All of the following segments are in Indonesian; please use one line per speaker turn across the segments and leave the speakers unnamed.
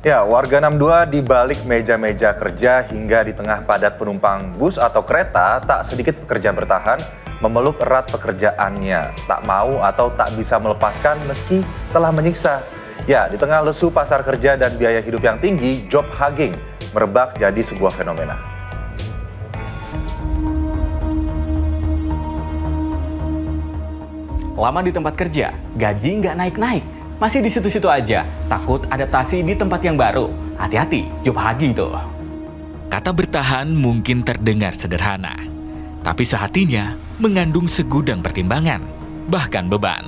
Ya, warga 62 di balik meja-meja kerja hingga di tengah padat penumpang bus atau kereta, tak sedikit pekerja bertahan memeluk erat pekerjaannya. Tak mau atau tak bisa melepaskan meski telah menyiksa. Ya, di tengah lesu pasar kerja dan biaya hidup yang tinggi, job hugging merebak jadi sebuah fenomena.
Lama di tempat kerja, gaji nggak naik-naik. Masih di situ-situ aja, takut adaptasi di tempat yang baru. Hati-hati, job hugging tuh.
Kata bertahan mungkin terdengar sederhana, tapi sehatinya mengandung segudang pertimbangan, bahkan beban.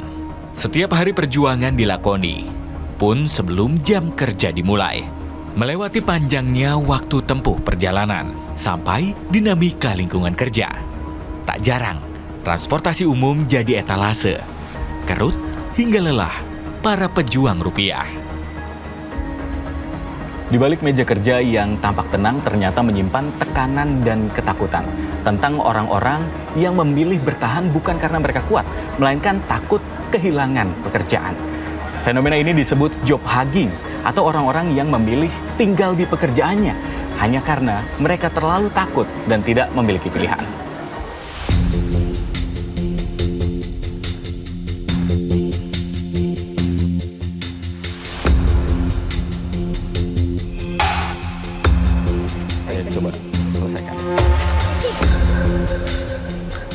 Setiap hari perjuangan dilakoni, pun sebelum jam kerja dimulai. Melewati panjangnya waktu tempuh perjalanan, sampai dinamika lingkungan kerja. Tak jarang, transportasi umum jadi etalase, kerut hingga lelah para pejuang rupiah.
Di balik meja kerja yang tampak tenang ternyata menyimpan tekanan dan ketakutan tentang orang-orang yang memilih bertahan bukan karena mereka kuat, melainkan takut kehilangan pekerjaan. Fenomena ini disebut job hugging atau orang-orang yang memilih tinggal di pekerjaannya hanya karena mereka terlalu takut dan tidak memiliki pilihan. Coba selesaikan.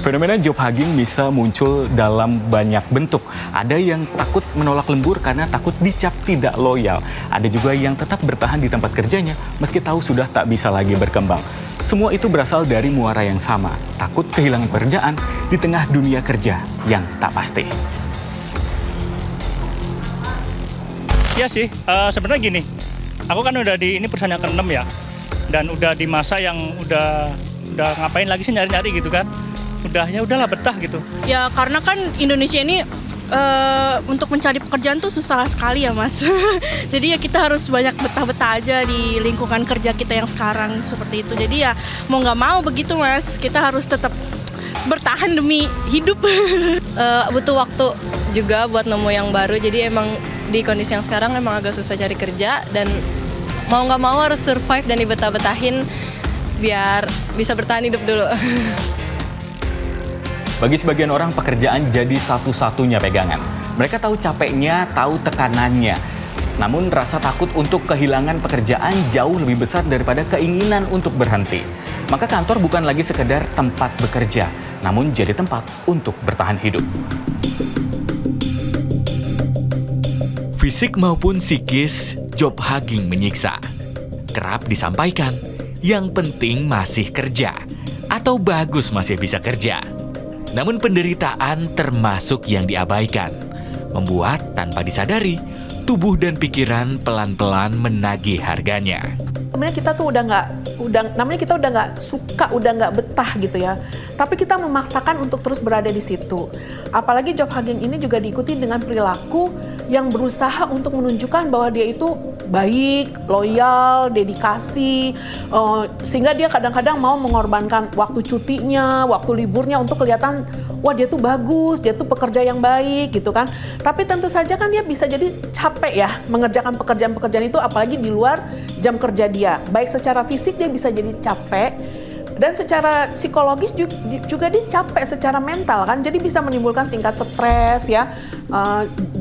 Fenomena job hugging bisa muncul dalam banyak bentuk. Ada yang takut menolak lembur karena takut dicap tidak loyal. Ada juga yang tetap bertahan di tempat kerjanya meski tahu sudah tak bisa lagi berkembang. Semua itu berasal dari muara yang sama, takut kehilangan pekerjaan di tengah dunia kerja yang tak pasti.
Iya sih, sebenarnya gini, aku kan udah ini perusahaan yang ke-6 ya. Dan udah di masa yang udah ngapain lagi sih nyari-nyari gitu kan. Ya udahlah betah gitu.
Ya karena kan Indonesia ini untuk mencari pekerjaan tuh susah sekali ya Mas. Jadi ya kita harus banyak betah-betah aja di lingkungan kerja kita yang sekarang seperti itu. Jadi ya mau nggak mau begitu Mas, kita harus tetap bertahan demi hidup.
Butuh waktu juga buat nemu yang baru. Jadi emang di kondisi yang sekarang emang agak susah cari kerja dan mau nggak mau harus survive dan dibetah-betahin biar bisa bertahan hidup dulu.
Bagi sebagian orang, pekerjaan jadi satu-satunya pegangan. Mereka tahu capeknya, tahu tekanannya. Namun rasa takut untuk kehilangan pekerjaan jauh lebih besar daripada keinginan untuk berhenti. Maka kantor bukan lagi sekedar tempat bekerja, namun jadi tempat untuk bertahan hidup.
Fisik maupun psikis, job hugging menyiksa. Kerap disampaikan, yang penting masih kerja, atau bagus masih bisa kerja. Namun penderitaan termasuk yang diabaikan, membuat tanpa disadari, tubuh dan pikiran pelan-pelan menagih harganya.
Sebenarnya kita tuh namanya kita udah nggak suka, udah nggak betah gitu ya. Tapi kita memaksakan untuk terus berada di situ. Apalagi job hugging ini juga diikuti dengan perilaku yang berusaha untuk menunjukkan bahwa dia itu baik, loyal, dedikasi, sehingga dia kadang-kadang mau mengorbankan waktu cutinya, waktu liburnya untuk kelihatan, wah dia tuh bagus, dia tuh pekerja yang baik gitu kan. Tapi tentu saja kan dia bisa jadi capek ya mengerjakan pekerjaan-pekerjaan itu, apalagi di luar jam kerja dia. Baik secara fisik dia bisa jadi capek, dan secara psikologis juga dia capek secara mental kan, jadi bisa menimbulkan tingkat stres ya,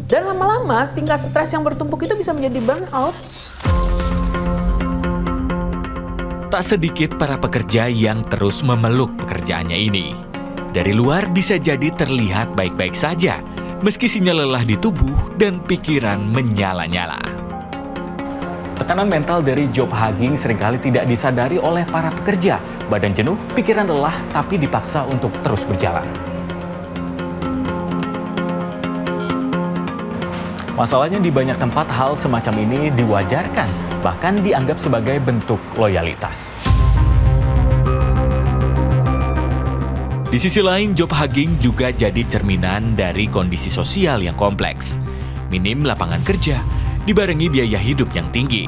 dan lama-lama tingkat stres yang bertumpuk itu bisa menjadi burnout.
Tak sedikit para pekerja yang terus memeluk pekerjaannya ini. Dari luar bisa jadi terlihat baik-baik saja, meski sinyal lelah di tubuh dan pikiran menyala-nyala.
Tekanan mental dari job hugging seringkali tidak disadari oleh para pekerja. Badan jenuh, pikiran lelah, tapi dipaksa untuk terus berjalan. Masalahnya di banyak tempat hal semacam ini diwajarkan, bahkan dianggap sebagai bentuk loyalitas.
Di sisi lain, job hugging juga jadi cerminan dari kondisi sosial yang kompleks. Minim lapangan kerja, dibarengi biaya hidup yang tinggi,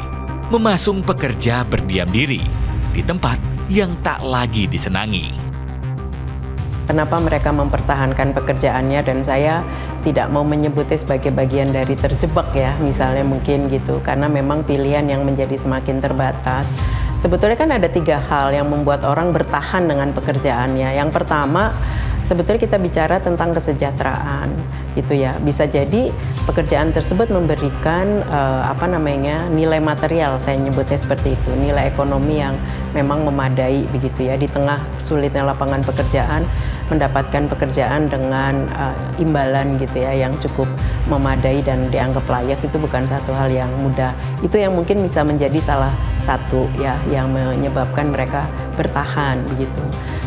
memasung pekerja berdiam diri di tempat yang tak lagi disenangi.
Kenapa mereka mempertahankan pekerjaannya, dan saya tidak mau menyebutnya sebagai bagian dari terjebak ya, misalnya mungkin gitu, karena memang pilihan yang menjadi semakin terbatas. Sebetulnya kan ada 3 hal yang membuat orang bertahan dengan pekerjaannya. Yang pertama, sebetulnya kita bicara tentang kesejahteraan gitu ya. Bisa jadi pekerjaan tersebut memberikan nilai material, saya nyebutnya seperti itu, nilai ekonomi yang memang memadai begitu ya. Di tengah sulitnya lapangan pekerjaan, mendapatkan pekerjaan dengan imbalan gitu ya yang cukup memadai dan dianggap layak itu bukan satu hal yang mudah. Itu yang mungkin bisa menjadi salah satu ya yang menyebabkan mereka bertahan begitu.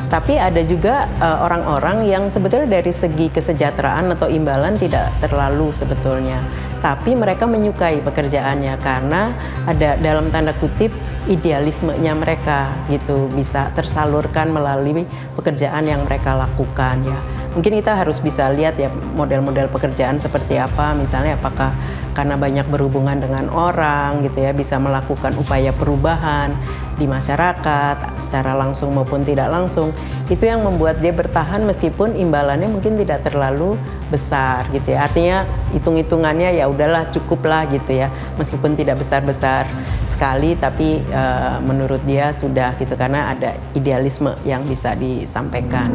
Tapi ada juga orang-orang yang sebetulnya dari segi kesejahteraan atau imbalan tidak terlalu sebetulnya. Tapi mereka menyukai pekerjaannya karena ada dalam tanda kutip idealismenya mereka gitu, bisa tersalurkan melalui pekerjaan yang mereka lakukan ya. Mungkin kita harus bisa lihat ya model-model pekerjaan seperti apa, misalnya apakah karena banyak berhubungan dengan orang gitu ya, bisa melakukan upaya perubahan di masyarakat secara langsung maupun tidak langsung. Itu yang membuat dia bertahan meskipun imbalannya mungkin tidak terlalu besar gitu ya. Artinya hitung-hitungannya ya udahlah cukuplah gitu ya, meskipun tidak besar-besar sekali tapi menurut dia sudah gitu karena ada idealisme yang bisa disampaikan.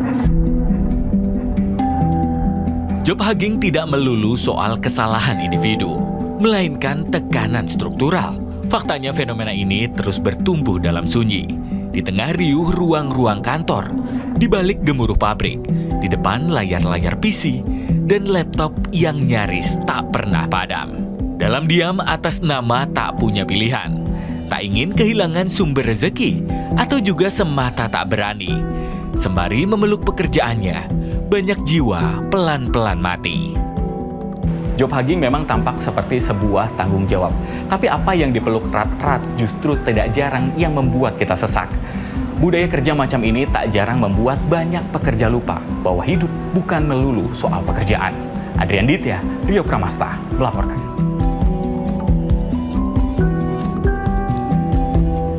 Job hugging tidak melulu soal kesalahan individu, melainkan tekanan struktural. Faktanya fenomena ini terus bertumbuh dalam sunyi, di tengah riuh ruang-ruang kantor, di balik gemuruh pabrik, di depan layar-layar PC, dan laptop yang nyaris tak pernah padam. Dalam diam atas nama tak punya pilihan, tak ingin kehilangan sumber rezeki, atau juga semata tak berani. Sembari memeluk pekerjaannya, banyak jiwa pelan-pelan mati.
Job hugging memang tampak seperti sebuah tanggung jawab. Tapi apa yang dipeluk erat-erat justru tidak jarang yang membuat kita sesak. Budaya kerja macam ini tak jarang membuat banyak pekerja lupa bahwa hidup bukan melulu soal pekerjaan. Adrian Ditya, Rio Pramasta melaporkan.